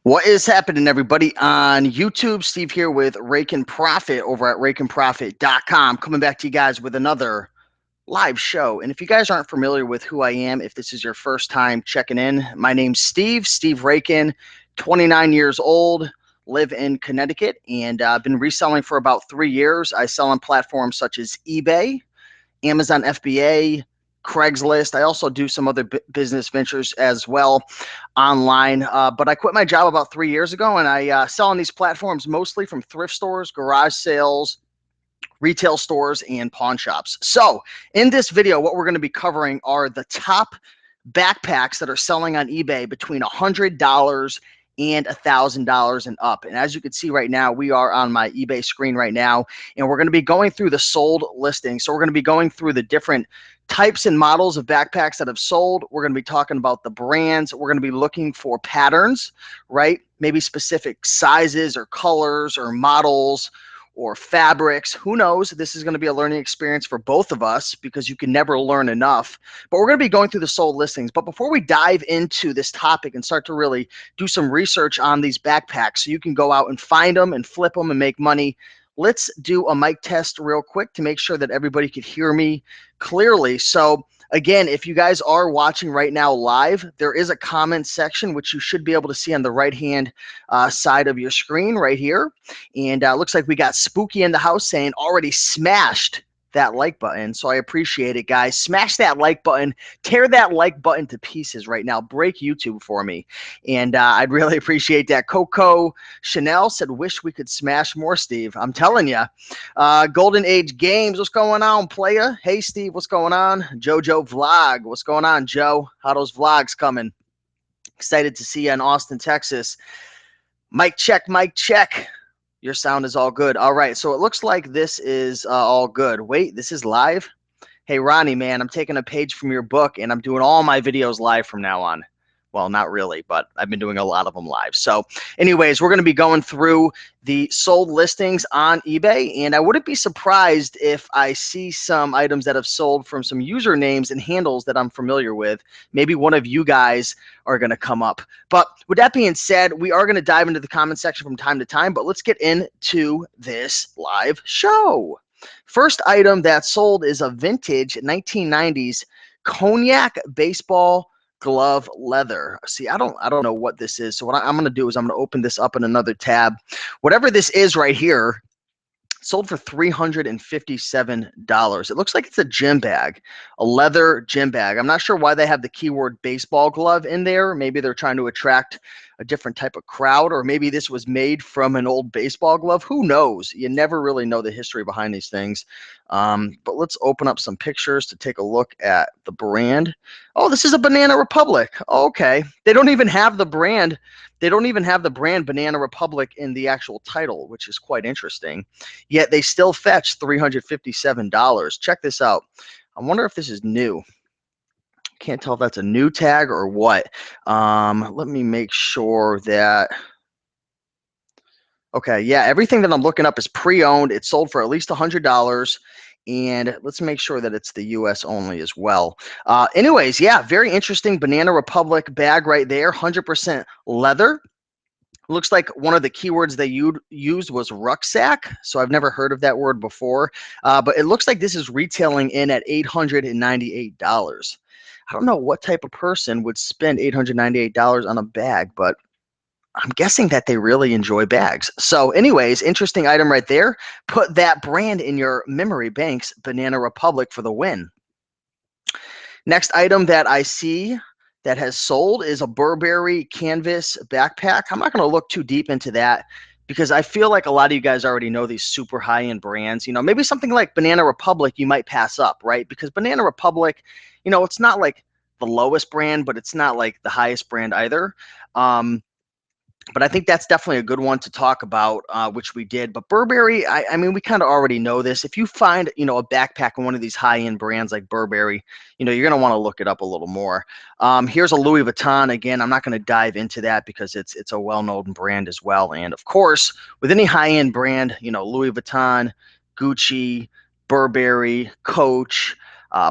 What is happening, everybody, on YouTube? Steve here with Raiken Profit over at RaikenProfit.com, coming back to you guys with another live show. And if you guys aren't familiar with who I am, if this is your first time checking in, my name's Steve Raiken, 29 years old, live in Connecticut, and I've been reselling for about 3 years. I sell on platforms such as eBay, Amazon FBA, Craigslist. I also do some other business ventures as well online. But I quit my job about 3 years ago, and I sell on these platforms mostly from thrift stores, garage sales, retail stores, and pawn shops. So in this video, what we're going to be covering are the top backpacks that are selling on eBay between $100 and $1,000 and up. And as you can see right now, we are on my eBay screen right now, and we're going to be going through the sold listings. So we're going to be going through the different types and models of backpacks that have sold. We're going to be talking about the brands. We're going to be looking for patterns, right? Maybe specific sizes or colors or models or fabrics. Who knows? This is going to be a learning experience for both of us because you can never learn enough. But we're going to be going through the sold listings. But before we dive into this topic and start to really do some research on these backpacks so you can go out and find them and flip them and make money, let's do a mic test real quick to make sure that everybody could hear me clearly. So again, if you guys are watching right now live, there is a comment section, which you should be able to see on the right-hand side of your screen right here. And looks like we got Spooky in the house saying already smashed that like button. So I appreciate it, guys. Smash that like button. Tear that like button to pieces right now. Break YouTube for me. And I'd really appreciate that. Coco Chanel said, wish we could smash more, Steve. I'm telling you. Golden Age Games, what's going on, playa? Hey, Steve, what's going on? Jojo Vlog, what's going on, Joe? How those vlogs coming? Excited to see you in Austin, Texas. Mic check, mic check. Your sound is all good. All right, so it looks like this is all good. Wait, this is live? Hey, Ronnie, man, I'm taking a page from your book, and I'm doing all my videos live from now on. Well, not really, but I've been doing a lot of them live. So anyways, we're going to be going through the sold listings on eBay, and I wouldn't be surprised if I see some items that have sold from some usernames and handles that I'm familiar with. Maybe one of you guys are going to come up. But with that being said, we are going to dive into the comment section from time to time, but let's get into this live show. First item that sold is a vintage 1990s cognac baseball glove leather. See, I don't know what this is. So what I'm going to do is I'm going to open this up in another tab. Whatever this is right here, sold for $357. It looks like it's a gym bag, a leather gym bag. I'm not sure why they have the keyword baseball glove in there. Maybe they're trying to attract a different type of crowd, or maybe this was made from an old baseball glove. Who knows? You never really know the history behind these things. But let's open up some pictures to take a look at the brand. Oh, this is a Banana Republic. Oh, okay. They don't even have the brand. They don't even have the brand Banana Republic in the actual title, which is quite interesting. Yet they still fetch $357. Check this out. I wonder if this is new. Can't tell if that's a new tag or what. Let me make sure that. Okay, yeah, everything that I'm looking up is pre-owned. It's sold for at least $100. And let's make sure that it's the US only as well. Anyways, yeah, very interesting Banana Republic bag right there, 100% leather. Looks like one of the keywords they used was rucksack. So I've never heard of that word before. But it looks like this is retailing in at $898. I don't know what type of person would spend $898 on a bag, but I'm guessing that they really enjoy bags. So anyways, interesting item right there. Put that brand in your memory banks, Banana Republic, for the win. Next item that I see that has sold is a Burberry canvas backpack. I'm not going to look too deep into that because I feel like a lot of you guys already know these super high-end brands. You know, maybe something like Banana Republic you might pass up, right? Because Banana Republic, you know, it's not like the lowest brand, but it's not like the highest brand either. But I think that's definitely a good one to talk about, which we did. But Burberry, I mean, we kind of already know this. If you find, you know, a backpack in one of these high-end brands like Burberry, you know, you're going to want to look it up a little more. Here's a Louis Vuitton. Again, I'm not going to dive into that because it's a well-known brand as well. And of course, with any high-end brand, you know, Louis Vuitton, Gucci, Burberry, Coach,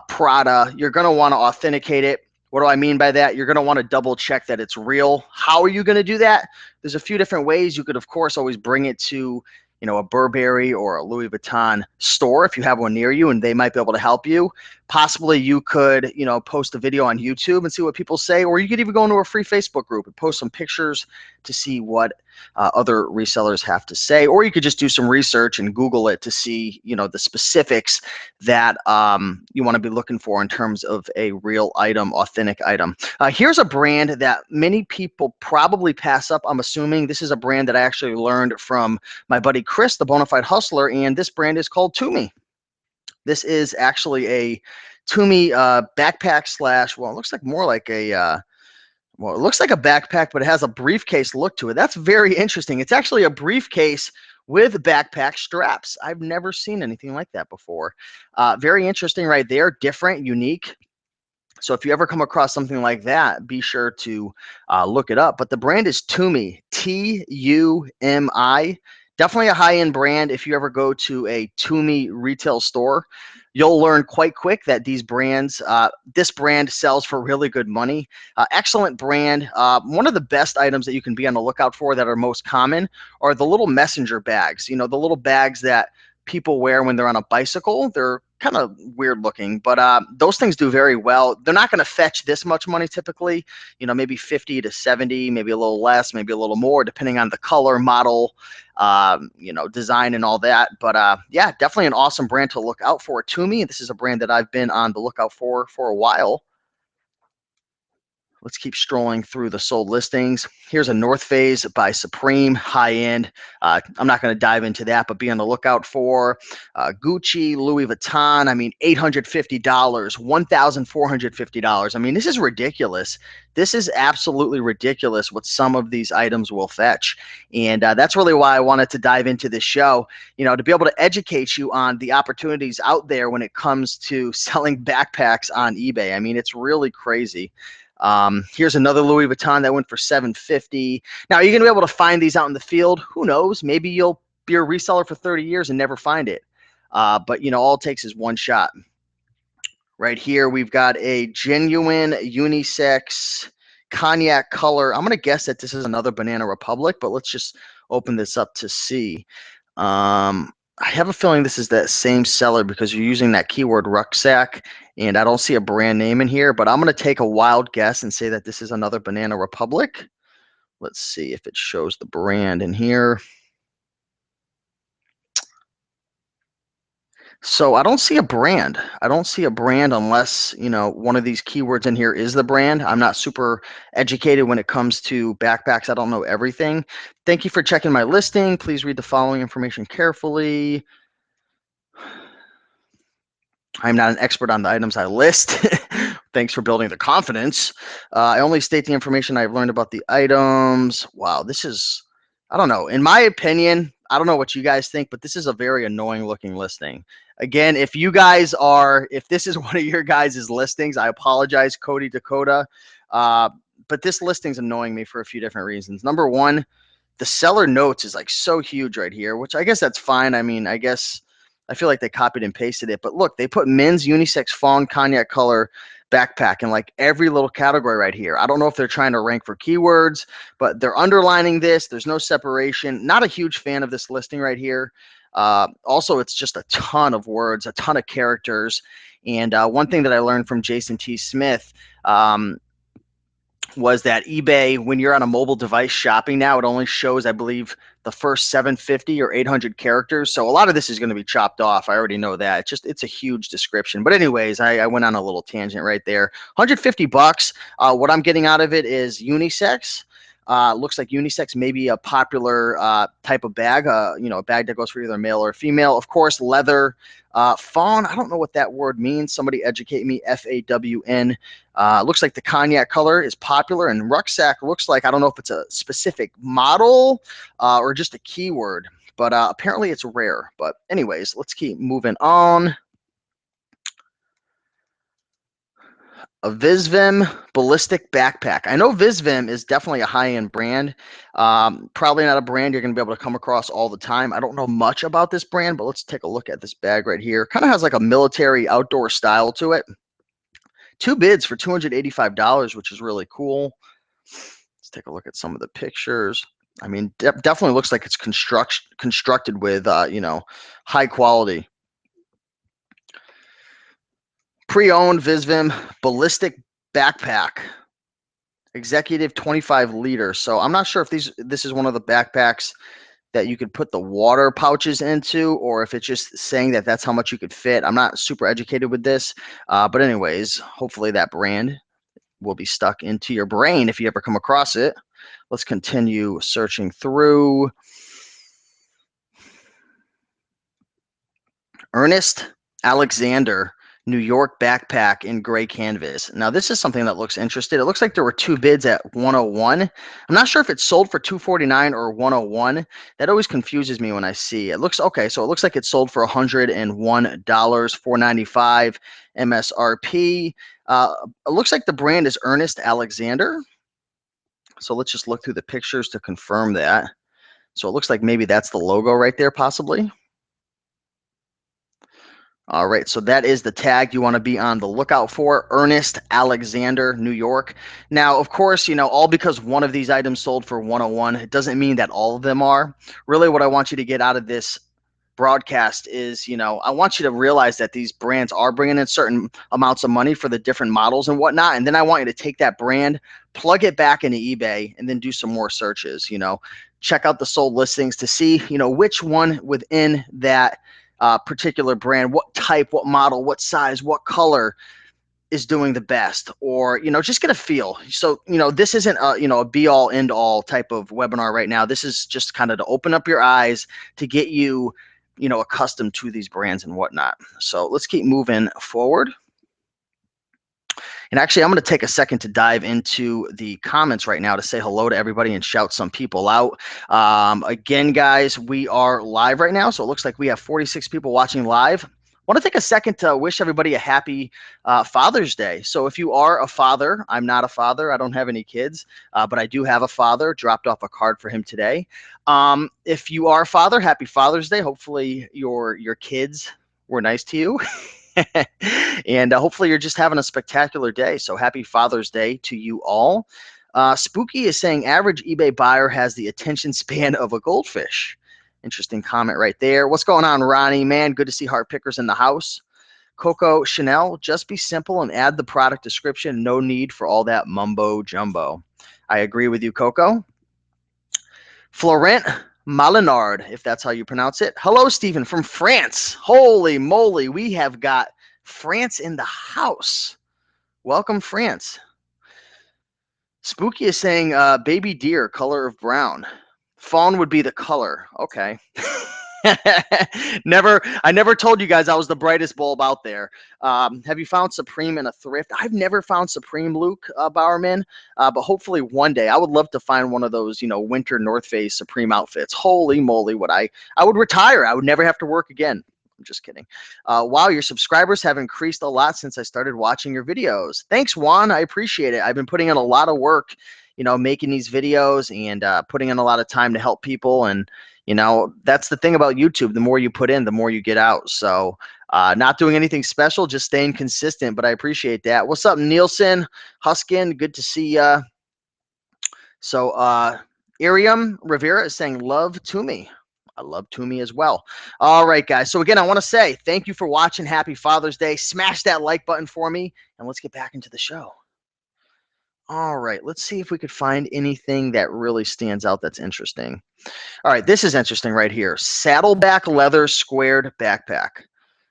Prada, you're going to want to authenticate it What do I mean by that? You're going to want to double check that it's real. How are you going to do that? There's a few different ways. You could, of course, always bring it to, you know, a Burberry or a Louis Vuitton store if you have one near you, and they might be able to help you. Possibly you could, you know, post a video on YouTube and see what people say, or you could even go into a free Facebook group and post some pictures to see what other resellers have to say, or you could just do some research and Google it to see, you know, the specifics that you want to be looking for in terms of a real item, authentic item. Here's a brand that many people probably pass up. I'm assuming this is a brand that I actually learned from my buddy Chris, the Bonafide Hustler, and this brand is called Tumi. This is actually a Tumi backpack slash, well, it looks like more like a well, it looks like a backpack, but it has a briefcase look to it. That's very interesting. It's actually a briefcase with backpack straps. I've never seen anything like that before. Very interesting right there, different, unique. So if you ever come across something like that, be sure to look it up. But the brand is Tumi, Tumi. Definitely a high-end brand. If you ever go to a Tumi retail store, you'll learn quite quick that these brands, this brand sells for really good money. Excellent brand. One of the best items that you can be on the lookout for that are most common are the little messenger bags. You know, the little bags that people wear when they're on a bicycle. They're kind of weird looking, but those things do very well. They're not going to fetch this much money typically, you know, maybe 50 to 70, maybe a little less, maybe a little more, depending on the color, model, you know, design and all that. But yeah, definitely an awesome brand to look out for. To me, this is a brand that I've been on the lookout for a while. Let's keep strolling through the sold listings. Here's a North Face by Supreme, high end. I'm not going to dive into that, but be on the lookout for Gucci, Louis Vuitton. I mean, $850, $1,450. I mean, this is ridiculous. This is absolutely ridiculous what some of these items will fetch. And that's really why I wanted to dive into this show, you know, to be able to educate you on the opportunities out there when it comes to selling backpacks on eBay. I mean, it's really crazy. Here's another Louis Vuitton that went for $750. Now, are you going to be able to find these out in the field? Who knows? Maybe you'll be a reseller for 30 years and never find it. But, you know, all it takes is one shot. Right here, we've got a genuine unisex cognac color. I'm going to guess that this is another Banana Republic, but let's just open this up to see. I have a feeling this is that same seller because you're using that keyword rucksack, and I don't see a brand name in here, but I'm going to take a wild guess and say that this is another Banana Republic. Let's see if it shows the brand in here. So I don't see a brand. I don't see a brand unless, you know, one of these keywords in here is the brand. I'm not super educated when it comes to backpacks. I don't know everything. Thank you for checking my listing. Please read the following information carefully. I'm not an expert on the items I list. Thanks for building the confidence. I only state the information I've learned about the items. Wow, this is, I don't know. In my opinion, I don't know what you guys think, but this is a very annoying looking listing. Again, if you guys are, if this is one of your guys' listings, I apologize, Cody Dakota. But this listing's annoying me for a few different reasons. Number one, the seller notes is like so huge right here, which I guess that's fine. I mean, I guess I feel like they copied and pasted it, but look, they put men's unisex fawn cognac color backpack in like every little category right here. I don't know if they're trying to rank for keywords, but they're underlining this. There's no separation. Not a huge fan of this listing right here. Also, it's just a ton of words, a ton of characters. And one thing that I learned from Jason T. Smith, was that eBay, when you're on a mobile device shopping now, it only shows, I believe, the first 750 or 800 characters. So a lot of this is going to be chopped off. I already know that. It's a huge description. But anyways, I went on a little tangent right there. 150 bucks. What I'm getting out of it is unisex. Looks like unisex may be a popular type of bag, you know, a bag that goes for either male or female. Of course, leather. Fawn, I don't know what that word means. Somebody educate me. FAWN. Looks like the cognac color is popular, and rucksack looks like, I don't know if it's a specific model or just a keyword, but apparently it's rare. But anyways, let's keep moving on. A Visvim ballistic backpack. I know Visvim is definitely a high-end brand. Probably not a brand you're going to be able to come across all the time. I don't know much about this brand, but let's take a look at this bag right here. Kind of has like a military outdoor style to it. 2 bids for $285, which is really cool. Let's take a look at some of the pictures. I mean, definitely looks like it's constructed with, high quality. Pre-owned Visvim ballistic backpack, executive 25 liter. So I'm not sure if this is one of the backpacks that you could put the water pouches into, or if it's just saying that that's how much you could fit. I'm not super educated with this, but anyways, hopefully that brand will be stuck into your brain if you ever come across it. Let's continue searching through. Ernest Alexander, New York backpack in gray canvas. Now, this is something that looks interesting. It looks like there were 2 bids at 101. I'm not sure if it's sold for 249 or 101. That always confuses me when I see it. Looks okay. So it looks like it's sold for $101, $495 MSRP. It looks like the brand is Ernest Alexander. So let's just look through the pictures to confirm that. So it looks like maybe that's the logo right there, possibly. All right, so that is the tag you want to be on the lookout for, Ernest Alexander, New York. Now, of course, all because one of these items sold for 101, it doesn't mean that all of them are. Really, what I want you to get out of this broadcast is, I want you to realize that these brands are bringing in certain amounts of money for the different models and whatnot. And then I want you to take that brand, plug it back into eBay, and then do some more searches, check out the sold listings to see, which one within that particular brand, what type, what model, what size, what color is doing the best, or just get a feel. So this isn't a be all end all type of webinar right now. This is just kind of to open up your eyes, to get you accustomed to these brands and whatnot. So let's keep moving forward. And actually, I'm going to take a second to dive into the comments right now to say hello to everybody and shout some people out. Again, guys, we are live right now. So it looks like we have 46 people watching live. I want to take a second to wish everybody a happy Father's Day. So if you are a father, I'm not a father. I don't have any kids, but I do have a father. Dropped off a card for him today. If you are a father, happy Father's Day. Hopefully your kids were nice to you. And hopefully you're just having a spectacular day. So happy Father's Day to you all. Spooky is saying average eBay buyer has the attention span of a goldfish. Interesting comment right there. What's going on, Ronnie? Man, good to see heart pickers in the house. Coco Chanel, just be simple and add the product description. No need for all that mumbo jumbo. I agree with you, Coco. Florent Malinard, if that's how you pronounce it. Hello, Stephen from France. Holy moly, we have got France in the house. Welcome, France. Spooky is saying baby deer, color of brown. Fawn would be the color. Okay. I never told you guys I was the brightest bulb out there. Have you found Supreme in a thrift? I've never found Supreme, Luke Bowerman, but hopefully one day. I would love to find one of those, winter North Face Supreme outfits. Holy moly, I would retire. I would never have to work again. I'm just kidding. Wow, your subscribers have increased a lot since I started watching your videos. Thanks, Juan. I appreciate it. I've been putting in a lot of work, making these videos and putting in a lot of time to help people. And that's the thing about YouTube. The more you put in, the more you get out. So not doing anything special, just staying consistent, but I appreciate that. What's up, Nielsen, Huskin? Good to see ya. So Iriam Rivera is saying love to me. I love Toomey as well. All right, guys. So again, I want to say thank you for watching. Happy Father's Day. Smash that like button for me, and let's get back into the show. All right, let's see if we could find anything that really stands out that's interesting. All right, this is interesting right here. Saddleback leather squared backpack.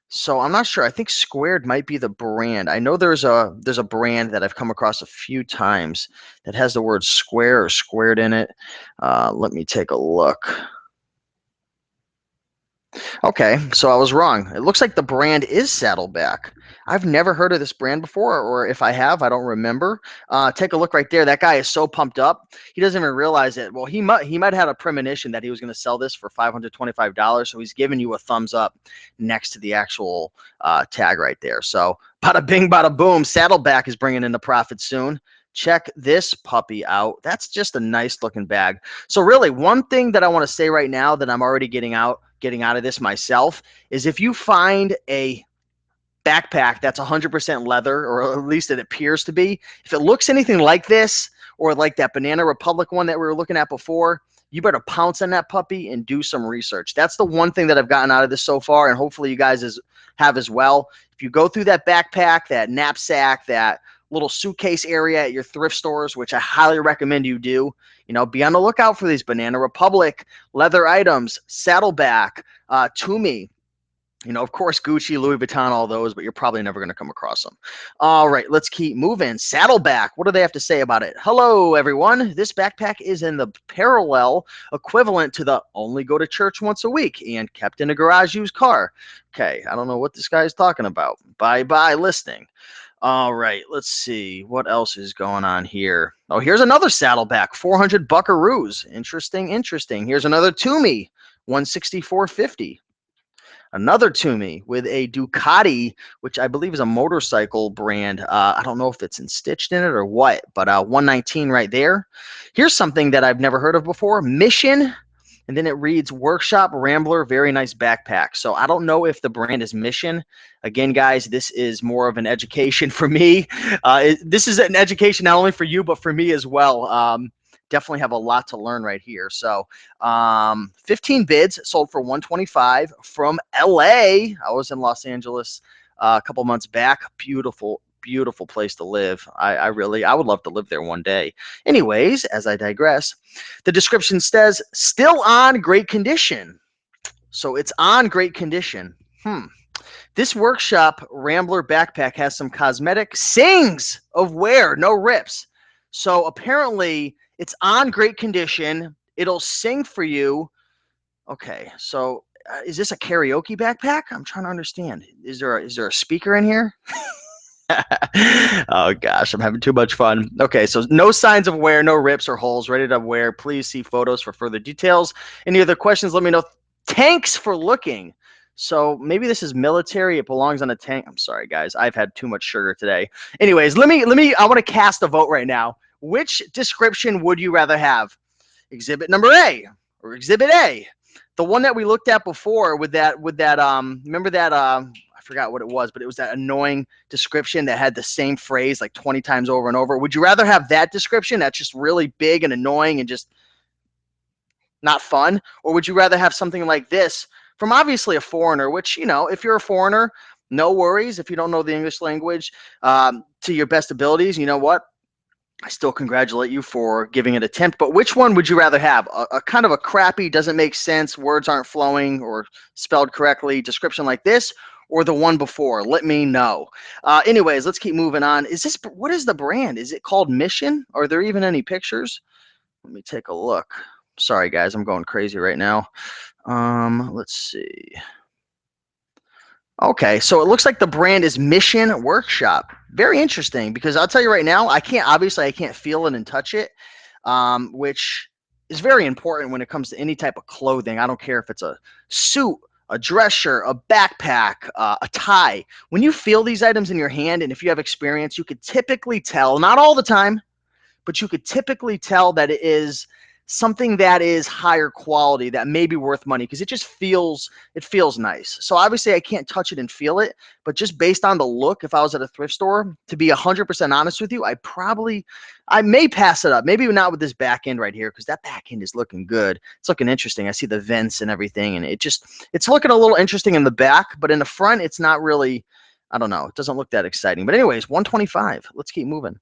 So I'm not sure. I think Squared might be the brand. I know there's a brand that I've come across a few times that has the word square or squared in it. Let me take a look. Okay, so I was wrong. It looks like the brand is Saddleback. I've never heard of this brand before, or if I have, I don't remember. Take a look right there. That guy is so pumped up. He doesn't even realize it. Well, he might have had a premonition that he was going to sell this for $525, so he's giving you a thumbs up next to the actual tag right there. So bada bing, bada boom. Saddleback is bringing in the profit soon. Check this puppy out. That's just a nice looking bag. So really, one thing that I want to say right now that I'm already getting out of this myself is if you find a backpack that's 100% leather, or at least it appears to be. If it looks anything like this, or like that Banana Republic one that we were looking at before, you better pounce on that puppy and do some research. That's the one thing that I've gotten out of this so far, and hopefully you guys have as well. If you go through that backpack, that knapsack, that little suitcase area at your thrift stores, which I highly recommend you do, be on the lookout for these Banana Republic leather items, Saddleback, Tumi, of course, Gucci, Louis Vuitton, all those, but you're probably never going to come across them. All right, let's keep moving. Saddleback, what do they have to say about it? Hello, everyone. This backpack is in the parallel equivalent to the only go to church once a week and kept in a garage used car. Okay, I don't know what this guy is talking about. Bye-bye listing. All right, let's see. What else is going on here? Oh, here's another Saddleback, 400 buckaroos. Interesting, interesting. Here's another Tumi, 164.50. Another Tumi with a Ducati, which I believe is a motorcycle brand. I don't know if it's stitched in it or what, but 119 right there. Here's something that I've never heard of before, Mission, and then it reads Workshop Rambler, very nice backpack. So I don't know if the brand is Mission. Again, guys, this is more of an education for me. This is an education not only for you, but for me as well. Definitely have a lot to learn right here. So 15 bids, sold for 125 from LA. I was in Los Angeles a couple months back. Beautiful, beautiful place to live. I would love to live there one day. Anyways, as I digress, the description says still on great condition. So it's on great condition. This Workshop Rambler backpack has some cosmetic sings of wear, no rips. So apparently it's on great condition. It'll sing for you. Okay, so is this a karaoke backpack? I'm trying to understand. Is there a speaker in here? Oh gosh, I'm having too much fun. Okay, so no signs of wear, no rips or holes, ready to wear. Please see photos for further details. Any other questions, let me know. Thanks for looking. So maybe this is military. It belongs on a tank. I'm sorry, guys. I've had too much sugar today. Anyways, I want to cast a vote right now. Which description would you rather have? Exhibit number A or Exhibit A? The one that we looked at before with that remember that I forgot what it was, but it was that annoying description that had the same phrase like 20 times over and over. Would you rather have that description that's just really big and annoying and just not fun? Or would you rather have something like this from obviously a foreigner, which, if you're a foreigner, no worries. If you don't know the English language to your best abilities, you know what? I still congratulate you for giving it an attempt, but which one would you rather have? A kind of a crappy, doesn't make sense, words aren't flowing or spelled correctly description like this, or the one before? Let me know. Anyways, let's keep moving on. What is the brand? Is it called Mission? Are there even any pictures? Let me take a look. Sorry, guys, I'm going crazy right now. Let's see. Okay, so it looks like the brand is Mission Workshop. Very interesting, because I'll tell you right now, I can't feel it and touch it, which is very important when it comes to any type of clothing. I don't care if it's a suit, a dress shirt, a backpack, a tie. When you feel these items in your hand, and if you have experience, you could typically tell, not all the time, but you could typically tell that it is something that is higher quality, that may be worth money, because it feels nice. So obviously I can't touch it and feel it, but just based on the look, if I was at a thrift store, to be 100% honest with you, I may pass it up. Maybe not with this back end right here, because that back end is looking good. It's looking interesting. I see the vents and everything, and it's looking a little interesting in the back, but in the front, it's not really, I don't know. It doesn't look that exciting. But anyways, 125. Let's keep moving.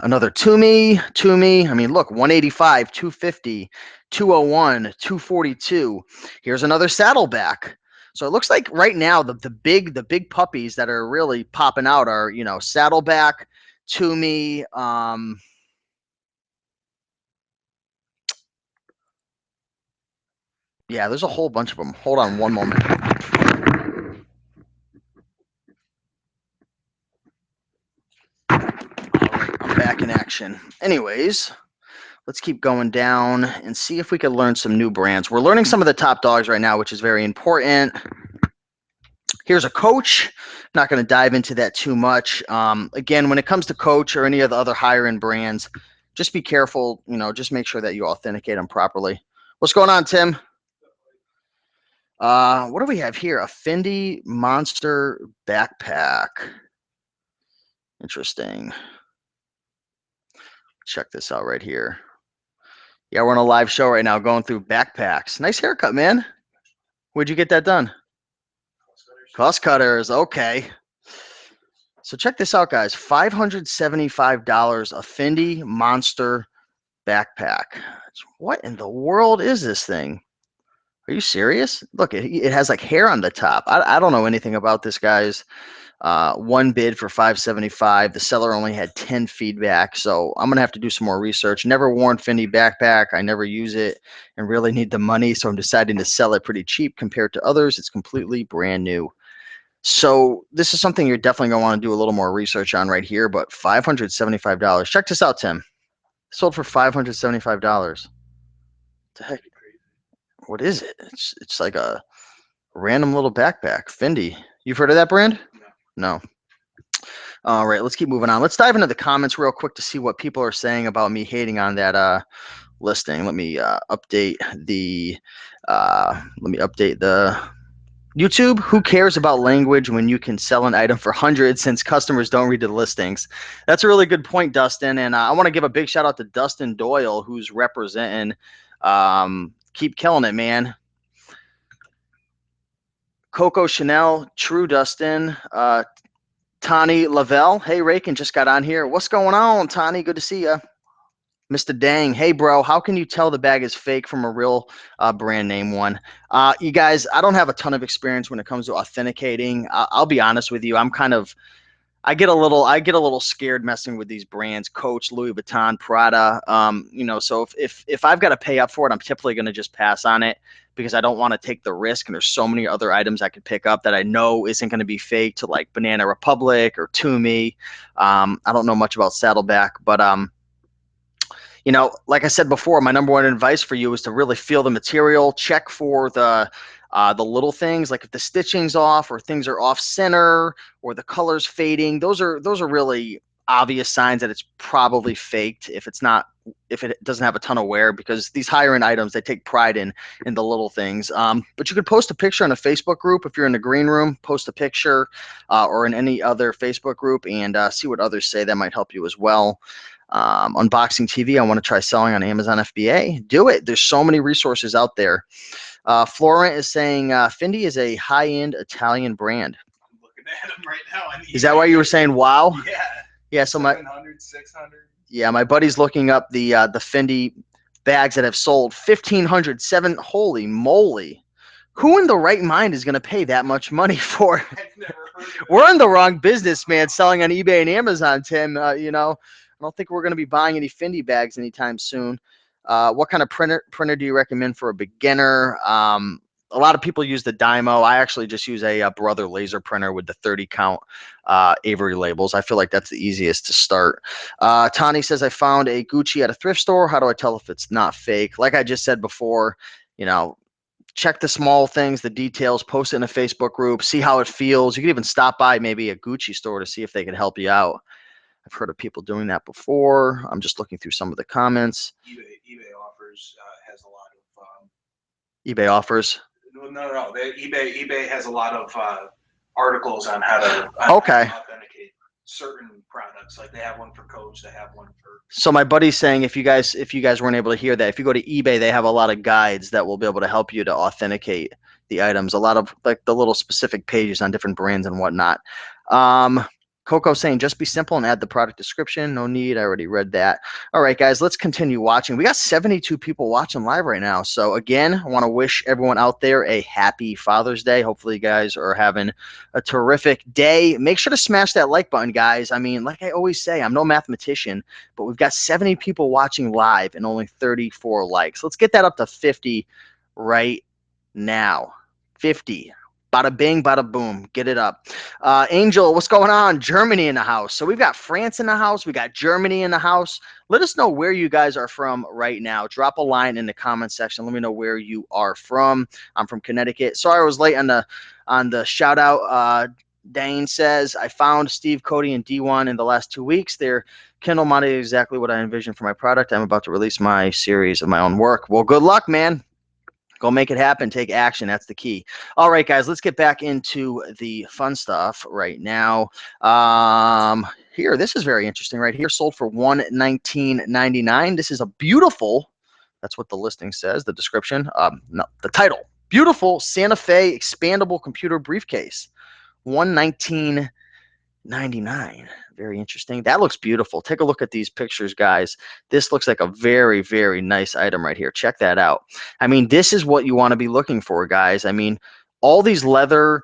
Another Tumi. I mean, look, 185, 250, 201, 242. Here's another Saddleback. So it looks like right now the big puppies that are really popping out are, Saddleback, Tumi, yeah, there's a whole bunch of them. Hold on one moment. All right, I'm back in action. Anyways, let's keep going down and see if we can learn some new brands. We're learning some of the top dogs right now, which is very important. Here's a Coach. Not going to dive into that too much. Again, when it comes to Coach or any of the other higher end brands, just be careful. Just make sure that you authenticate them properly. What's going on, Tim? What do we have here? A Fendi Monster backpack. Interesting. Check this out right here. Yeah, we're on a live show right now going through backpacks. Nice haircut, man. Where'd you get that done? Cost cutters. Okay. So check this out, guys. $575 a Fendi Monster backpack. What in the world is this thing? Are you serious? Look, it has like hair on the top. I don't know anything about this, guys. One bid for $575. The seller only had 10 feedback, so I'm gonna have to do some more research. Never worn Fendi backpack. I never use it and really need the money, so I'm deciding to sell it pretty cheap compared to others. It's completely brand new. So this is something you're definitely gonna want to do a little more research on right here. But $575. Check this out, Tim. Sold for $575. The heck? What is it? It's like a random little backpack. Fendi. You've heard of that brand? No. All right, let's keep moving on. Let's dive into the comments real quick to see what people are saying about me hating on that listing. Let me update the YouTube. Who cares about language when you can sell an item for hundreds since customers don't read the listings? That's a really good point, Dustin. And I want to give a big shout out to Dustin Doyle, who's representing. Keep killing it, man. Coco Chanel, True Dustin, Tani Lavelle. Hey, Raiken just got on here. What's going on, Tani? Good to see you. Mr. Dang. Hey, bro, how can you tell the bag is fake from a real brand name one? You guys, I don't have a ton of experience when it comes to authenticating. I'll be honest with you. I get a little scared messing with these brands, Coach, Louis Vuitton, Prada. So if I've got to pay up for it, I'm typically going to just pass on it because I don't want to take the risk. And there's so many other items I could pick up that I know isn't going to be fake, to like Banana Republic or Tumi. I don't know much about Saddleback, but like I said before, my number one advice for you is to really feel the material, check for the little things, like if the stitching's off or things are off center or the color's fading. Those are really obvious signs that it's probably faked if it doesn't have a ton of wear, because these higher end items, they take pride in the little things. But you could post a picture in a Facebook group. If you're in the green room, post a picture or in any other Facebook group and see what others say. That might help you as well. Unboxing TV, I want to try selling on Amazon FBA. Do it. There's so many resources out there. Florent is saying Fendi is a high-end Italian brand. I'm looking at them right now. Is that why you were saying wow? Yeah. Yeah. So 700, 600. Yeah, my buddy's looking up the Fendi bags that have sold 1,500, holy moly. Who in the right mind is going to pay that much money for? I've never heard of it. We're in the wrong business, man, selling on eBay and Amazon, Tim. I don't think we're going to be buying any Fendi bags anytime soon. What kind of printer do you recommend for a beginner? A lot of people use the Dymo. I actually just use a Brother laser printer with the 30 count Avery labels. I feel like that's the easiest to start. Tani says, I found a Gucci at a thrift store. How do I tell if it's not fake? Like I just said before, check the small things, the details, post it in a Facebook group, see how it feels. You can even stop by maybe a Gucci store to see if they can help you out. I've heard of people doing that before. I'm just looking through some of the comments. eBay offers has a lot of eBay offers. No. eBay has a lot of articles on how to authenticate certain products. Like they have one for Coach, they have one for. So my buddy's saying if you guys weren't able to hear that, if you go to eBay, they have a lot of guides that will be able to help you to authenticate the items. A lot of like the little specific pages on different brands and whatnot. Coco saying just be simple and add the product description. No need. I already read that. All right, guys, let's continue watching. We got 72 people watching live right now. So again, I want to wish everyone out there a happy Father's Day. Hopefully you guys are having a terrific day. Make sure to smash that like button, guys. I mean, like I always say, I'm no mathematician, but we've got 70 people watching live and only 34 likes. Let's get that up to 50 right now. 50. Bada bing, bada boom. Get it up. Angel, what's going on? Germany in the house. So we've got France in the house. We got Germany in the house. Let us know where you guys are from right now. Drop a line in the comment section. Let me know where you are from. I'm from Connecticut. Sorry I was late on the shout out. Dane says, I found Steve, Cody, and D1 in the last 2 weeks. Their Kindle Money is exactly what I envisioned for my product. I'm about to release my series of my own work. Well, good luck, man. Go make it happen. Take action. That's the key. All right, guys, let's get back into the fun stuff right now. Here, this is very interesting right here. Sold for $119.99. This is a beautiful, that's what the listing says, the description. No, the title. Beautiful Santa Fe expandable computer briefcase. $119.99. Very interesting. That looks beautiful. Take a look at these pictures, guys. This looks like a very, very nice item right here. Check that out. I mean, this is what you want to be looking for, guys. I mean, all these leather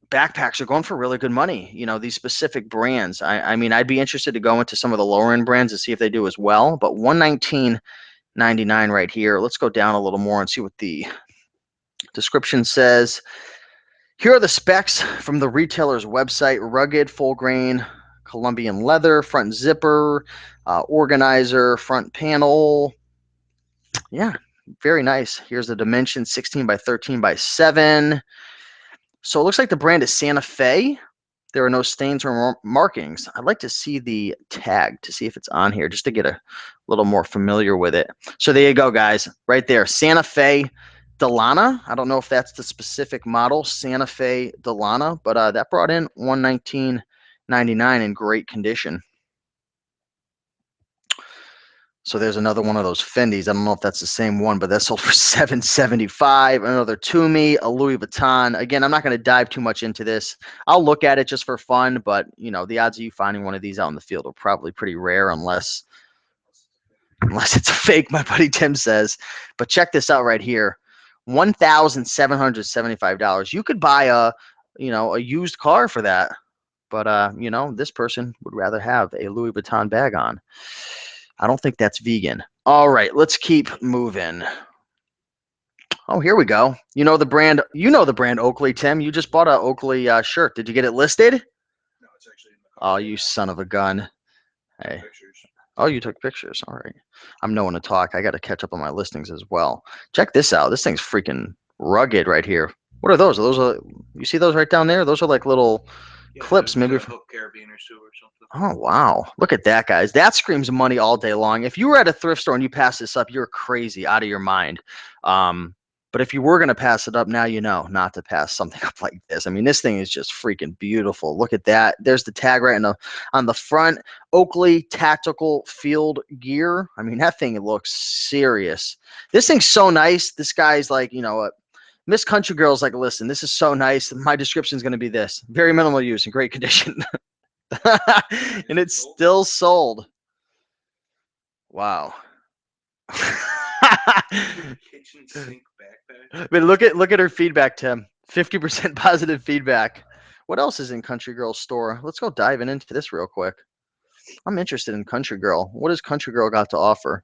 backpacks are going for really good money. You know, these specific brands. I mean, I'd be interested to go into some of the lower end brands to see if they do as well. But $119.99 right here. Let's go down a little more and see what the description says. Here are the specs from the retailer's website. Rugged, full grain, Colombian leather, front zipper, organizer, front panel. Yeah, very nice. Here's the dimension, 16 by 13 by 7. So it looks like the brand is Santa Fe. There are no stains or markings. I'd like to see the tag to see if it's on here, just to get a little more familiar with it. So there you go, guys. Right there, Santa Fe Delana. I don't know if that's the specific model, Santa Fe Delana, but that brought in $119.99 in great condition. So there's another one of those Fendis. I don't know if that's the same one, but that sold for $775. Another Toomey, a Louis Vuitton. Again, I'm not going to dive too much into this. I'll look at it just for fun, but you know, the odds of you finding one of these out in the field are probably pretty rare unless it's a fake, my buddy Tim says. But check this out right here. $1,775. You could buy a used car for that. But this person would rather have a Louis Vuitton bag on. I don't think that's vegan. All right, let's keep moving. Oh, here we go. You know the brand Oakley, Tim. You just bought a Oakley shirt. Did you get it listed? No, it's actually in the car. Oh, you son of a gun. Hey. Pictures. Oh, you took pictures. All right. I'm no one to talk. I got to catch up on my listings as well. Check this out. This thing's freaking rugged right here. What are those? You see those right down there? Those are like little clips, maybe from hook carabiners too or something. Oh, wow. Look at that, guys. That screams money all day long. If you were at a thrift store and you passed this up, you're crazy, out of your mind. But if you were going to pass it up, now you know not to pass something up like this. I mean, this thing is just freaking beautiful. Look at that. There's the tag right on the front. Oakley Tactical Field Gear. I mean, that thing looks serious. This thing's so nice. This guy's like, Miss Country Girl's like, listen, this is so nice. My description is going to be this. Very minimal use in great condition. And it's still sold. Wow. Kitchen sink backpack. But look at her feedback, Tim. 50% positive feedback. What else is in Country Girl's store? Let's go diving into this real quick. I'm interested in Country Girl. What has Country Girl got to offer?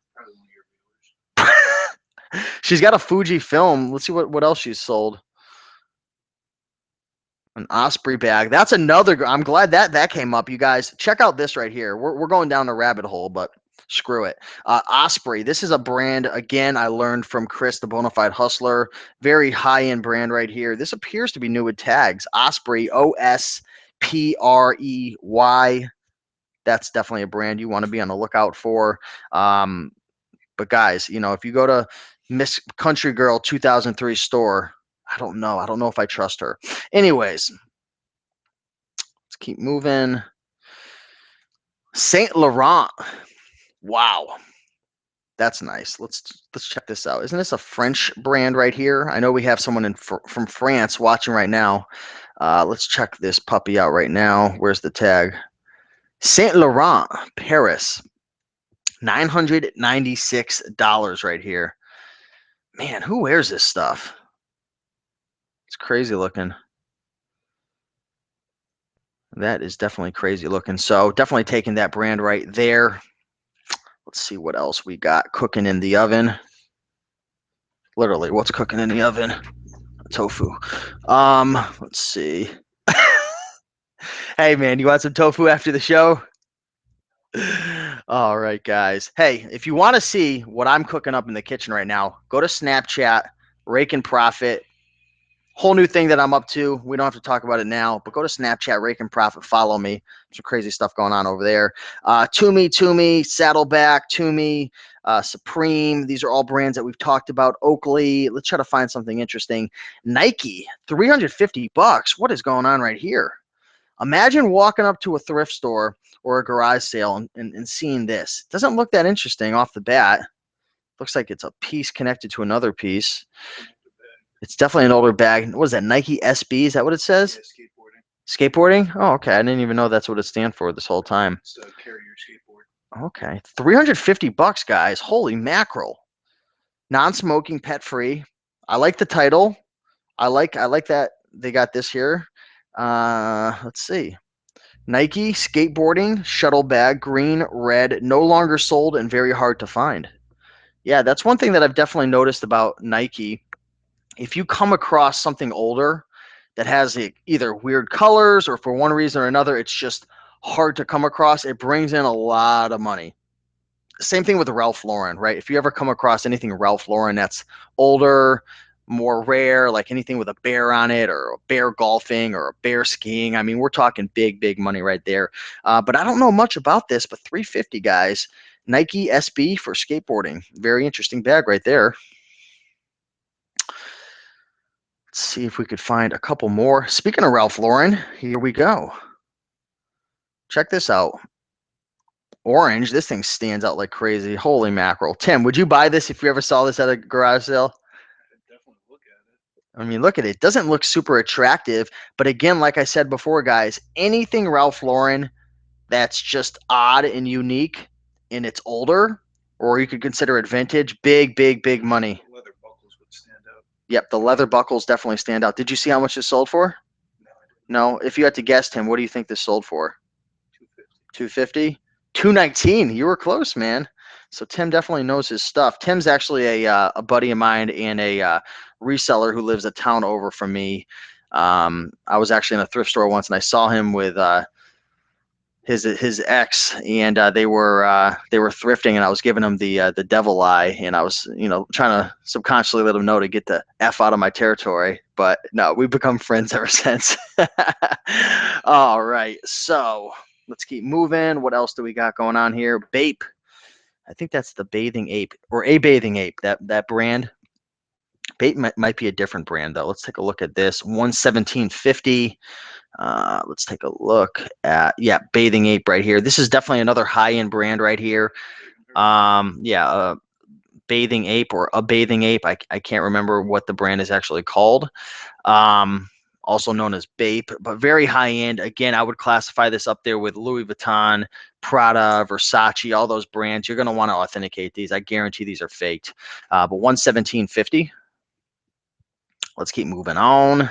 She's got a Fuji film. Let's see what else she's sold. An Osprey bag. That's another. I'm glad that came up, you guys. Check out this right here. We're going down a rabbit hole, but screw it. Osprey. This is a brand, again, I learned from Chris, the Bonafide Hustler. Very high-end brand right here. This appears to be new with tags. Osprey, Osprey. That's definitely a brand you want to be on the lookout for. But guys, if you go to Miss Country Girl 2003 store, I don't know. I don't know if I trust her. Anyways, let's keep moving. Saint Laurent. Wow. That's nice. Let's check this out. Isn't this a French brand right here? I know we have someone from France watching right now. Let's check this puppy out right now. Where's the tag? Saint Laurent, Paris. $996 right here. Man, who wears this stuff? It's crazy looking. That is definitely crazy looking. So definitely taking that brand right there. Let's see what else we got cooking in the oven. Literally, what's cooking in the oven? Tofu. Let's see. Hey, man, you want some tofu after the show? All right, guys. Hey, if you want to see what I'm cooking up in the kitchen right now, go to Snapchat, Raiken Profit. Whole new thing that I'm up to. We don't have to talk about it now, but go to Snapchat, Raiken Profit, follow me. Some crazy stuff going on over there. Toomey, Saddleback, Toomey, Supreme. These are all brands that we've talked about. Oakley. Let's try to find something interesting. Nike, $350. What is going on right here? Imagine walking up to a thrift store or a garage sale and seeing this. Doesn't look that interesting off the bat. Looks like it's a piece connected to another piece. It's definitely an older bag. What is that, Nike SB? Is that what it says? Yeah, skateboarding. Oh, okay. I didn't even know that's what it stands for this whole time. It's a carrier skateboard. Okay. $350, guys. Holy mackerel. Non-smoking, pet-free. I like the title. I like that they got this here. Let's see. Nike skateboarding shuttle bag, green, red, no longer sold and very hard to find. Yeah, that's one thing that I've definitely noticed about Nike. If you come across something older that has either weird colors or for one reason or another, it's just hard to come across, it brings in a lot of money. Same thing with Ralph Lauren, right? If you ever come across anything Ralph Lauren that's older, more rare, like anything with a bear on it or a bear golfing or a bear skiing, I mean, we're talking big money right there. But I don't know much about this, but 350, guys. Nike SB for skateboarding. Very interesting bag right there. Let's see if we could find a couple more. Speaking of Ralph Lauren, here we go. Check this out. Orange. This thing stands out like crazy. Holy mackerel. Tim, would you buy this if you ever saw this at a garage sale? I'd definitely look at it. I mean, look at it. It doesn't look super attractive. But again, like I said before, guys, anything Ralph Lauren that's just odd and unique and it's older, or you could consider it vintage, big money. Leather buckles would stand out. Yep, the leather buckles definitely stand out. Did you see how much this sold for? No. If you had to guess, Tim, what do you think this sold for? 250. 219. You were close, man. So Tim definitely knows his stuff. Tim's actually a buddy of mine and a reseller who lives a town over from me. I was actually in a thrift store once and I saw him with his ex, and they were thrifting, and I was giving him the devil eye, and I was trying to subconsciously let him know to get the F out of my territory. But no, we've become friends ever since. All right, so let's keep moving. What else do we got going on here? Bape. I think that's the Bathing Ape or a Bathing Ape. That brand. Bape might be a different brand though. Let's take a look at this. 117.50. Let's take a look at, yeah, Bathing Ape right here. This is definitely another high-end brand right here. Bathing Ape or a Bathing Ape. I can't remember what the brand is actually called. Also known as Bape, but very high-end. Again, I would classify this up there with Louis Vuitton, Prada, Versace, all those brands. You're going to want to authenticate these. I guarantee these are faked. But 117.50. Let's keep moving on.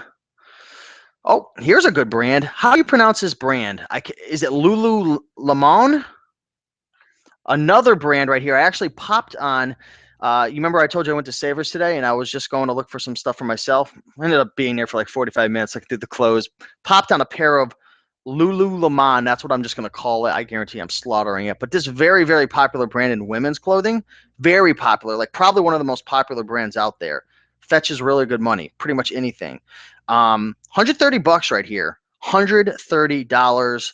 Oh, here's a good brand. How do you pronounce this brand? Is it Lululemon? Another brand right here. I actually popped on. You remember I told you I went to Savers today, and I was just going to look for some stuff for myself. I ended up being there for like 45 minutes, like through the clothes. Popped on a pair of Lululemon. That's what I'm just going to call it. I guarantee I'm slaughtering it. But this very popular brand in women's clothing. Very popular. Like probably one of the most popular brands out there. Fetches really good money. Pretty much anything. $130 right here. $130.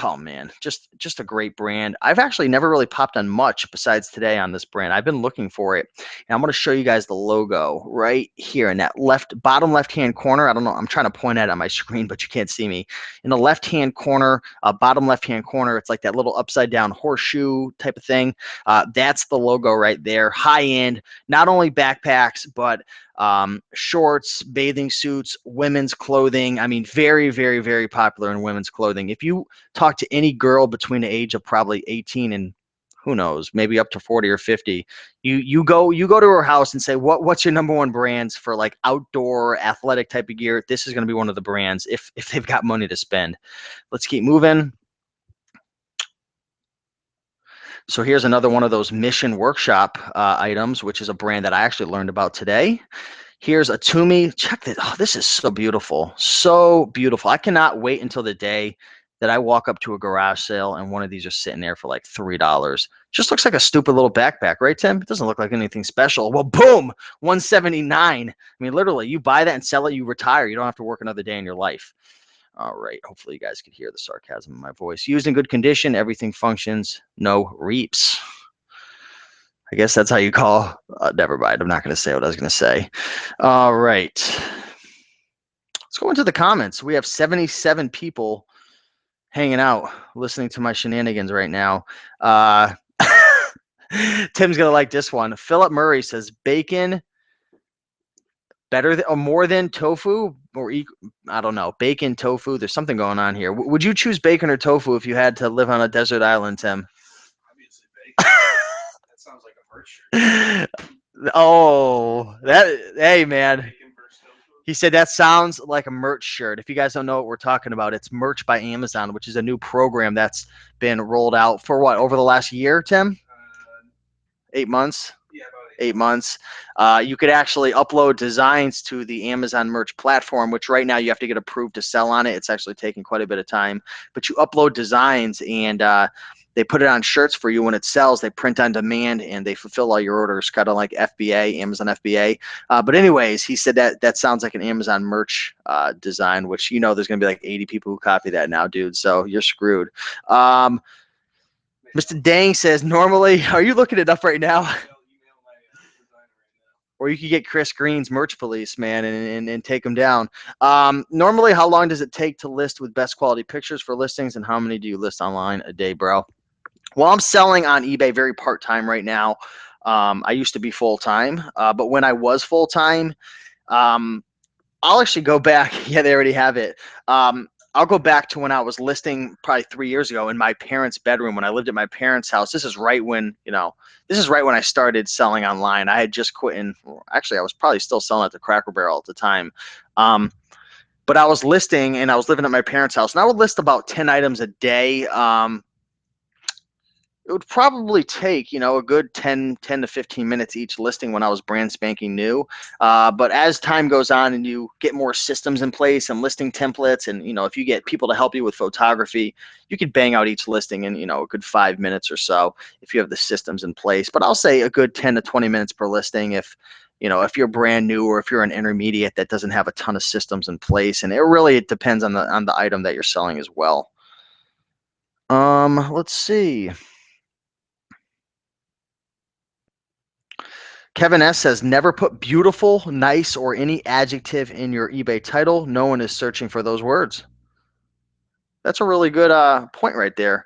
Oh man, just a great brand. I've actually never really popped on much besides today on this brand. I've been looking for it, and I'm going to show you guys the logo right here in that bottom left hand corner. I don't know, I'm trying to point at it on my screen, but you can't see me. In the left hand corner, bottom left hand corner, it's like that little upside down horseshoe type of thing. That's the logo right there. High end, not only backpacks, but shorts, bathing suits, women's clothing. I mean, very popular in women's clothing. If you talk to any girl between the age of probably 18 and who knows, maybe up to 40 or 50, you go to her house and say, what's your number one brands for like outdoor athletic type of gear? This is going to be one of the brands if they've got money to spend. Let's keep moving. So here's another one of those Mission Workshop items, which is a brand that I actually learned about today. Here's a Toomey. Check this. Oh, this is so beautiful. So beautiful. I cannot wait until the day that I walk up to a garage sale and one of these are sitting there for like $3. Just looks like a stupid little backpack, right, Tim? It doesn't look like anything special. Well, boom, $179. I mean, literally, you buy that and sell it, you retire. You don't have to work another day in your life. All right. Hopefully, you guys could hear the sarcasm in my voice. Used in good condition, everything functions, no reaps. I guess that's how you call. Never mind. I'm not going to say what I was going to say. All right. Let's go into the comments. We have 77 people hanging out, listening to my shenanigans right now. Tim's going to like this one. Philip Murray says, bacon better than, or more than tofu, or I don't know, bacon, tofu. There's something going on here. Would you choose bacon or tofu if you had to live on a desert island, Tim? Obviously, bacon. That sounds like a merch shirt. Oh, hey, man. He said that sounds like a merch shirt. If you guys don't know what we're talking about, it's Merch by Amazon, which is a new program that's been rolled out for what, over the last year, Tim? 8 months? Yeah, about 8 months. You could actually upload designs to the Amazon merch platform, which right now you have to get approved to sell on it. It's actually taking quite a bit of time. But you upload designs and they put it on shirts for you when it sells. They print on demand and they fulfill all your orders, kind of like FBA, Amazon FBA. But anyways, he said that sounds like an Amazon merch design, which, you know, there's going to be like 80 people who copy that now, dude. So you're screwed. Mr. Dang says, normally, are you looking it up right now? Or you could get Chris Green's merch police, man, and take them down. Normally, how long does it take to list with best quality pictures for listings, and how many do you list online a day, bro? Well, I'm selling on eBay very part-time right now. I used to be full-time, but when I was full-time, I'll actually go back. Yeah, they already have it. I'll go back to when I was listing probably 3 years ago in my parents' bedroom when I lived at my parents' house. This is right when, this is right when I started selling online. I had just quit, and actually I was probably still selling at the Cracker Barrel at the time. But I was listing and I was living at my parents' house, and I would list about 10 items a day. It would probably take, a good 10 to 15 minutes each listing when I was brand spanking new. But as time goes on and you get more systems in place and listing templates, and, if you get people to help you with photography, you could bang out each listing in, a good 5 minutes or so if you have the systems in place. But I'll say a good 10 to 20 minutes per listing if you're brand new or if you're an intermediate that doesn't have a ton of systems in place. And it depends on the item that you're selling as well. Let's see. Kevin S. says, never put beautiful, nice, or any adjective in your eBay title. No one is searching for those words. That's a really good point right there.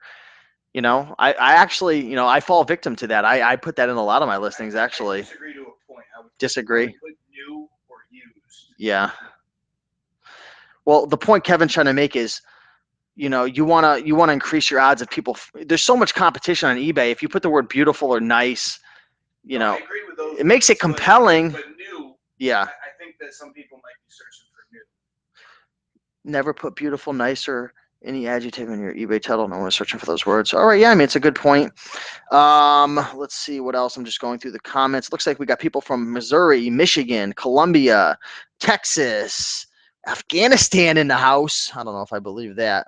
I actually, I fall victim to that. I put that in a lot of my listings, actually. I disagree to a point. I would disagree. Put new or used. Yeah. Well, the point Kevin's trying to make is, you want to increase your odds of people. There's so much competition on eBay. If you put the word beautiful or nice, I agree with those, it makes it compelling. But new, yeah. I think that some people might be searching for new. Never put beautiful, nice, or any adjective in your eBay title. No one is searching for those words. All right, yeah, I mean, it's a good point. Let's see what else. I'm just going through the comments. Looks like we got people from Missouri, Michigan, Columbia, Texas, Afghanistan in the house. I don't know if I believe that.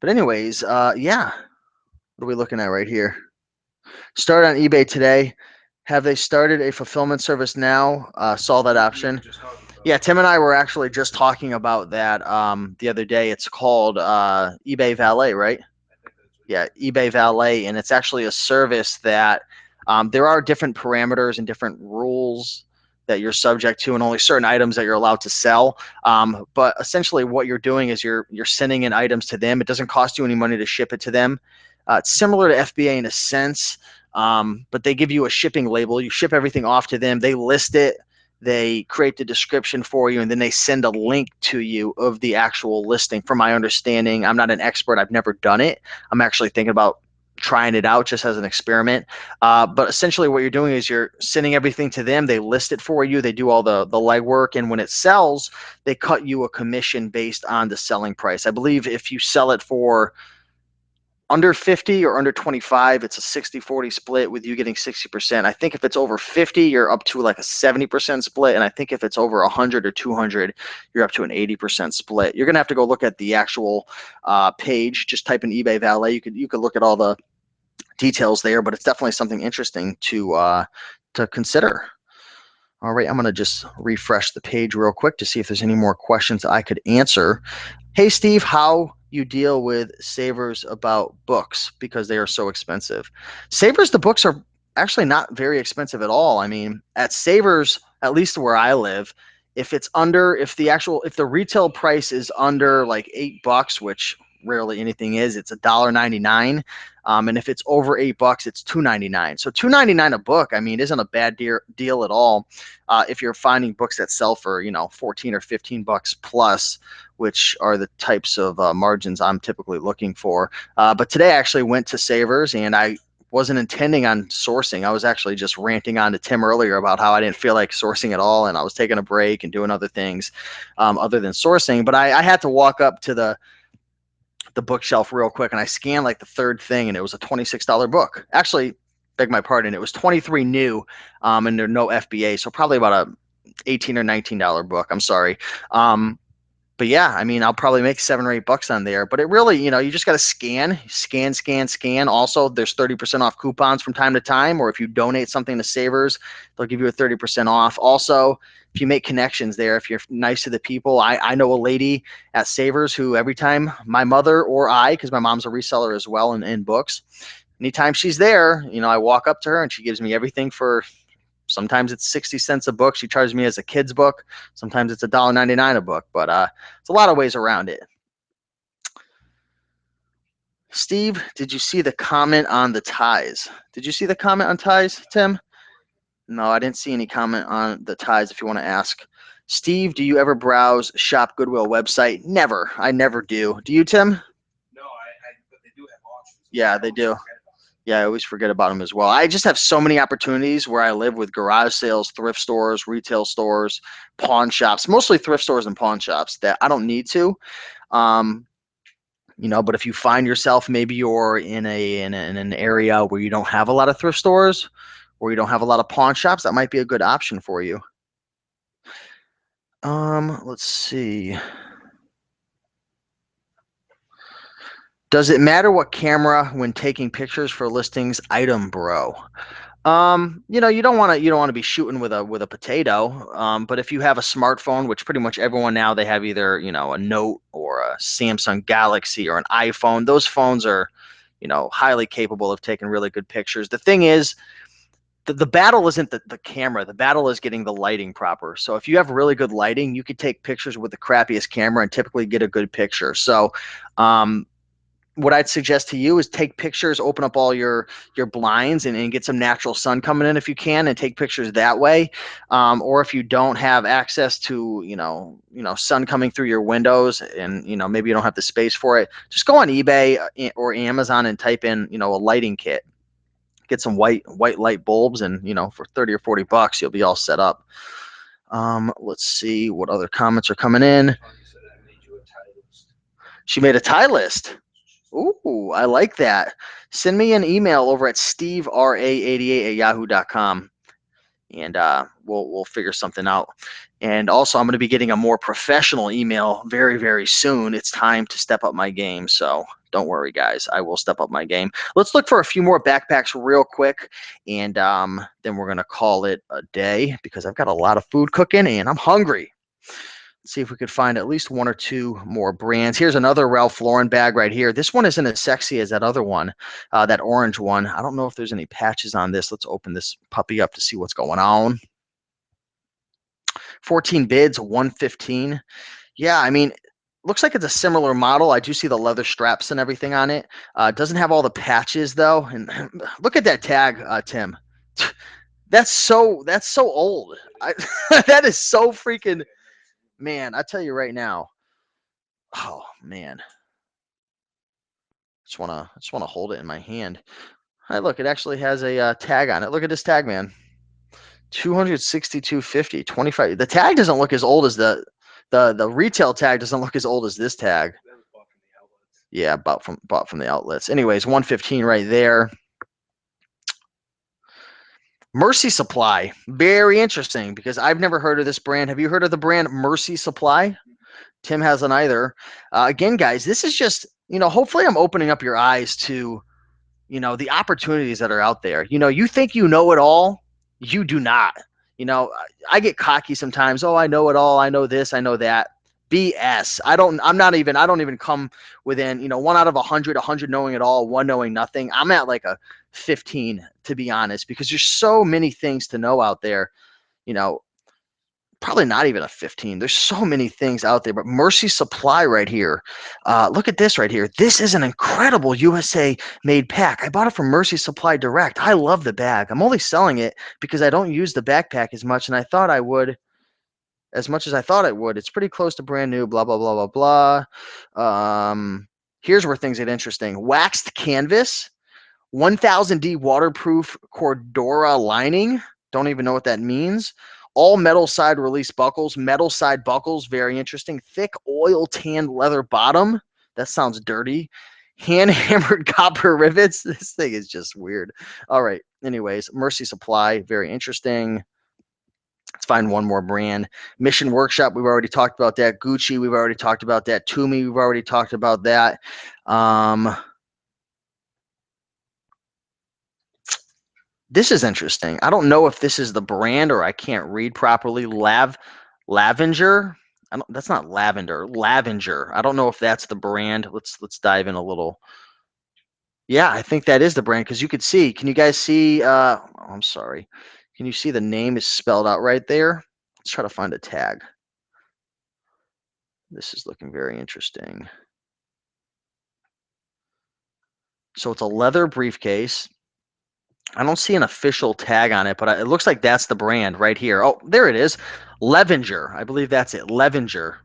But anyways, yeah. What are we looking at right here? Start on eBay today. Have they started a fulfillment service now? Saw that option. Yeah, Tim and I were actually just talking about that the other day. It's called eBay Valet, right? Yeah, eBay Valet, and it's actually a service that there are different parameters and different rules that you're subject to, and only certain items that you're allowed to sell. But essentially, what you're doing is you're sending in items to them. It doesn't cost you any money to ship it to them. It's similar to FBA in a sense, but they give you a shipping label. You ship everything off to them. They list it. They create the description for you, and then they send a link to you of the actual listing. From my understanding, I'm not an expert. I've never done it. I'm actually thinking about trying it out just as an experiment. But essentially what you're doing is you're sending everything to them. They list it for you. They do all the legwork. And when it sells, they cut you a commission based on the selling price. I believe if you sell it for under 50 or under 25, it's a 60-40 split with you getting 60%. I think if it's over 50, you're up to like a 70% split. And I think if it's over 100 or 200, you're up to an 80% split. You're going to have to go look at the actual page. Just type in eBay Valet. You could look at all the details there, but it's definitely something interesting to consider. All right, I'm going to just refresh the page real quick to see if there's any more questions I could answer. Hey, Steve, how you deal with savers about books because they are so expensive? Savers, the books are actually not very expensive at all. I mean, at Savers, at least where I live, if the retail price is under like $8, which rarely anything is, it's $1.99. And if it's over $8, it's $2.99. So $2.99 a book, I mean, isn't a bad deal at all. If you're finding books that sell for 14 or $15 plus, which are the types of margins I'm typically looking for. But today I actually went to Savers, and I wasn't intending on sourcing. I was actually just ranting on to Tim earlier about how I didn't feel like sourcing at all, and I was taking a break and doing other things other than sourcing. But I had to walk up to the bookshelf real quick, and I scanned like the third thing, and it was a $26 book. Actually, beg my pardon, it was 23 new, and there's no FBA, so probably about a $18 or $19 book. I'm sorry. But yeah, I mean, I'll probably make $7 or $8 on there. But it really, you just got to scan. Also, there's 30% off coupons from time to time, or if you donate something to Savers, they'll give you a 30% off. Also, if you make connections there, if you're nice to the people, I know a lady at Savers who every time my mother or I, because my mom's a reseller as well in books, anytime she's there, I walk up to her and she gives me everything for. Sometimes it's 60 cents a book. She charges me as a kid's book. Sometimes it's $1.99 a book, but it's a lot of ways around it. Steve, did you see the comment on the ties? Did you see the comment on ties, Tim? No, I didn't see any comment on the ties if you want to ask. Steve, do you ever browse Shop Goodwill website? Never. I never do. Do you, Tim? No, but they do have auctions. Yeah, they do. Yeah, I always forget about them as well. I just have so many opportunities where I live with garage sales, thrift stores, retail stores, pawn shops, mostly thrift stores and pawn shops that I don't need to. Um, but if you find yourself, maybe you're in an area where you don't have a lot of thrift stores or you don't have a lot of pawn shops, that might be a good option for you. Let's see. Does it matter what camera when taking pictures for listings? Item bro. You don't want to be shooting with a potato. But if you have a smartphone, which pretty much everyone now, they have either a Note or a Samsung Galaxy or an iPhone. Those phones are highly capable of taking really good pictures. The thing is, the battle isn't the camera. The battle is getting the lighting proper. So if you have really good lighting, you could take pictures with the crappiest camera and typically get a good picture. So what I'd suggest to you is take pictures, open up all your blinds and get some natural sun coming in if you can, and take pictures that way. Or if you don't have access to sun coming through your windows, and maybe you don't have the space for it, just go on eBay or Amazon and type in a lighting kit. Get some white light bulbs, and for 30 or 40 bucks, you'll be all set up. Let's see what other comments are coming in. She made a tie list. Ooh, I like that. Send me an email over at stevera88@yahoo.com, and we'll figure something out. And also, I'm going to be getting a more professional email very, very soon. It's time to step up my game. So don't worry, guys. I will step up my game. Let's look for a few more backpacks real quick, and then we're going to call it a day because I've got a lot of food cooking and I'm hungry. Let's see if we could find at least one or two more brands. Here's another Ralph Lauren bag right here. This one isn't as sexy as that other one, that orange one. I don't know if there's any patches on this. Let's open this puppy up to see what's going on. 14 bids, 115. Yeah, I mean, looks like it's a similar model. I do see the leather straps and everything on it. Doesn't have all the patches though. And look at that tag, Tim. That's so old. That is so freaking. Man, I tell you right now. Oh man, I just wanna hold it in my hand. Hey, look, it actually has a tag on it. Look at this tag, man. 262.50, 25. The tag doesn't look as old as the retail tag doesn't look as old as this tag. Yeah, bought from the outlets. Anyways, 115 right there. Mercy Supply, very interesting because I've never heard of this brand. Have you heard of the brand Mercy Supply? Tim hasn't either. Again, guys, this is just, hopefully I'm opening up your eyes to, the opportunities that are out there. You think you know it all, you do not. I get cocky sometimes. Oh, I know it all. I know this. I know that. BS. I don't even come within, 1 out of 100 knowing it all, one knowing nothing. I'm at like a 15, to be honest, because there's so many things to know out there. You know, Probably not even a 15. There's so many things out there, but Mercy Supply right here. Look at this right here. This is an incredible USA made pack. I bought it from Mercy Supply Direct. I love the bag. I'm only selling it because I don't use the backpack as much, and I thought I would, as much as I thought it would. It's pretty close to brand new, blah, blah, blah, blah, blah. Here's where things get interesting. Waxed canvas, 1000D waterproof Cordura lining. Don't even know what that means. All metal side release buckles. Metal side buckles, very interesting. Thick oil tanned leather bottom. That sounds dirty. Hand hammered copper rivets. This thing is just weird. All right. Anyways, Mercy Supply, very interesting. Let's find one more brand. Mission Workshop, we've already talked about that. Gucci, we've already talked about that. Tumi, we've already talked about that. This is interesting. I don't know if this is the brand or I can't read properly. Lavenger. That's not lavender. Lavenger. I don't know if that's the brand. Let's dive in a little. Yeah, I think that is the brand because you could see. Can you guys see? I'm sorry. Can you see the name is spelled out right there? Let's try to find a tag. This is looking very interesting. So it's a leather briefcase. I don't see an official tag on it, but it looks like that's the brand right here. Oh, there it is. Levenger. I believe that's it. Levenger.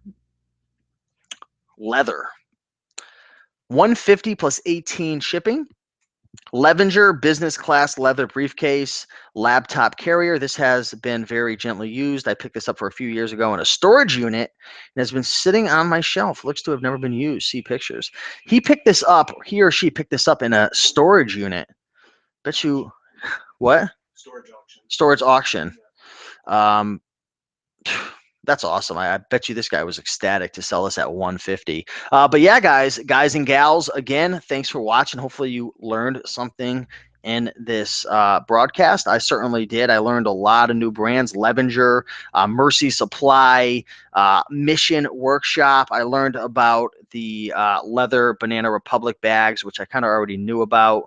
Leather. 150 plus 18 shipping. Levenger business class leather briefcase, laptop carrier. This has been very gently used. I picked this up for a few years ago in a storage unit and has been sitting on my shelf. Looks to have never been used. See pictures. He or she picked this up in a storage unit. Bet you, what? Storage auction. Storage auction. That's awesome. I bet you this guy was ecstatic to sell us at 150. But yeah, guys and gals, again, thanks for watching. Hopefully you learned something in this broadcast. I certainly did. I learned a lot of new brands. Levenger, Mercy Supply, Mission Workshop. I learned about the leather Banana Republic bags, which I kind of already knew about.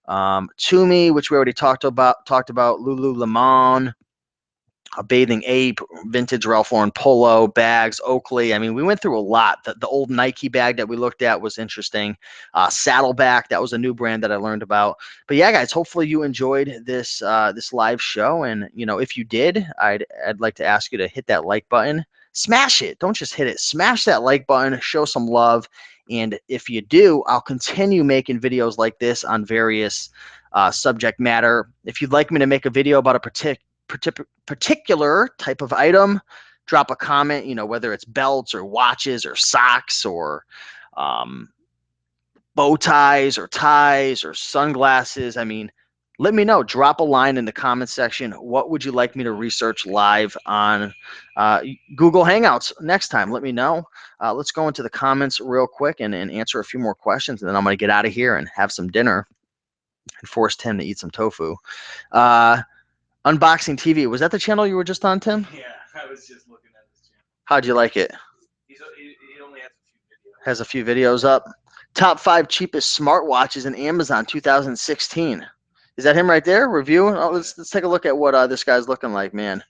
Tumi, which we already talked about. Lululemon, a Bathing Ape, vintage Ralph Lauren polo, bags, Oakley. I mean, we went through a lot. The old Nike bag that we looked at was interesting. Saddleback, that was a new brand that I learned about. But yeah, guys, hopefully you enjoyed this this live show. And if you did, I'd like to ask you to hit that like button. Smash it. Don't just hit it. Smash that like button. Show some love. And if you do, I'll continue making videos like this on various subject matter. If you'd like me to make a video about a particular type of item, drop a comment, whether it's belts or watches or socks or bow ties or ties or sunglasses. I mean, let me know. Drop a line in the comment section. What would you like me to research live on Google Hangouts next time? Let me know. Let's go into the comments real quick and answer a few more questions, and then I'm going to get out of here and have some dinner and force Tim to eat some tofu. Unboxing TV. Was that the channel you were just on, Tim? Yeah, I was just looking at this channel. How'd you like it? He only has a few videos. Has a few videos up. Top 5 cheapest smartwatches in Amazon 2016. Is that him right there? Review. Oh, let's take a look at what this guy's looking like, man.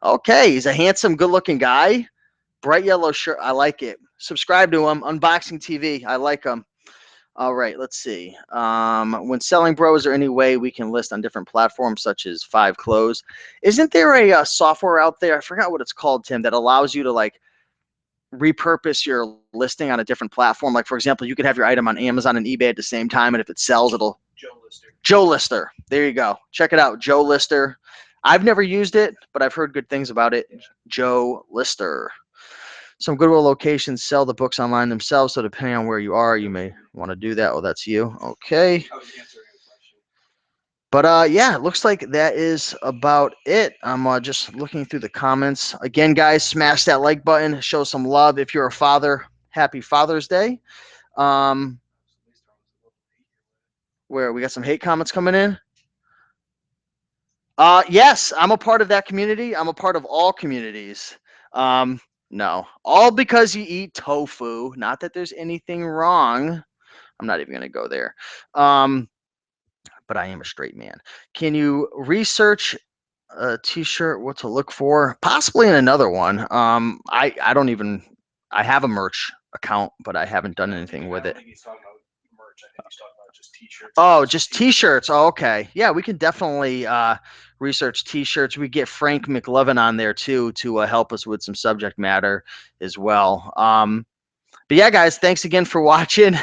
Okay, he's a handsome, good-looking guy. Bright yellow shirt. I like it. Subscribe to him. Unboxing TV. I like him. All right, let's see. When selling, bro, is there any way we can list on different platforms such as Five Clothes? Isn't there a software out there? I forgot what it's called, Tim, that allows you to like repurpose your listing on a different platform. Like, for example, you could have your item on Amazon and eBay at the same time, and if it sells, it'll... Joe Lister. There you go. Check it out, Joe Lister. I've never used it, but I've heard good things about it. Joe Lister. Some Goodwill locations sell the books online themselves, so depending on where you are, you may want to do that. Oh, that's you. Okay. I was answering a question. But yeah, it looks like that is about it. I'm just looking through the comments. Again, guys, smash that like button. Show some love. If you're a father, happy Father's Day. Where we got some hate comments coming in. Yes, I'm a part of that community. I'm a part of all communities. No, all because you eat tofu. Not that there's anything wrong. I'm not even gonna go there. But I am a straight man. Can you research a t-shirt, what to look for? Possibly in another one. I don't even. I have a merch account, but I haven't done anything with it. I think he's talking about merch. I think he's talking about just t-shirts. Oh, just t-shirts. Oh, okay. Yeah, we can definitely research t-shirts. We get Frank McLovin on there too to help us with some subject matter as well. But yeah, guys, thanks again for watching.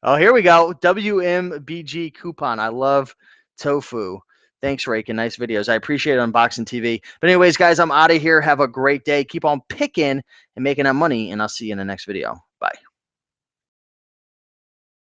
Oh, here we go. WMBG coupon. I love tofu. Thanks, Raiken. Nice videos. I appreciate Unboxing TV. But anyways, guys, I'm out of here. Have a great day. Keep on picking and making that money, and I'll see you in the next video.